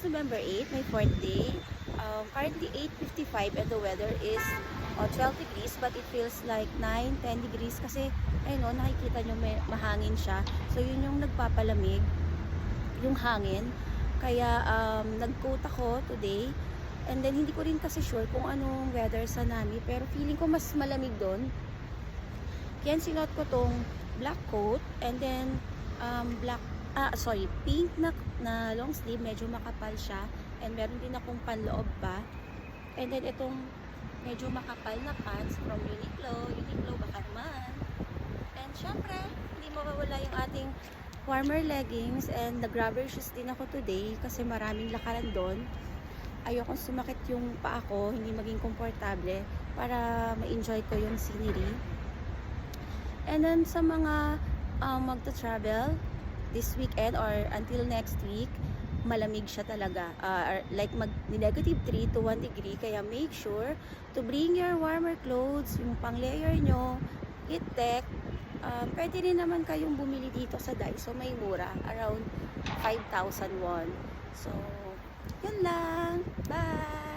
is November 8, my 4th day. Currently 8:55 and the weather is 12 degrees but it feels like 9-10 degrees kasi ayun o, nakikita nyo may mahangin siya. So yun yung nagpapalamig, yung hangin. Kaya nag-coat ako today. And then hindi ko rin kasi sure kung anong weather sa Nami pero feeling ko mas malamig doon. Kaya sinuot ko tong black coat and then pink na long sleeve, medyo makapal siya. And meron din akong panloob pa. And then itong medyo makapal na pants from Uniqlo baka naman. And syempre, hindi mawawala yung ating warmer leggings and nag-rubber shoes din ako today kasi maraming lakaran doon. Ayokong sumakit yung paa ko, hindi maging komportable para ma-enjoy ko yung scenery. And then sa mga magta-travel this weekend or until next week, malamig siya talaga. Like -3 to 1 degree. Kaya make sure to bring your warmer clothes, yung pang-layer nyo, heat-tech. Pwede rin naman kayong bumili dito sa Daiso. May mura. Around 5,000 won. So, yun lang. Bye!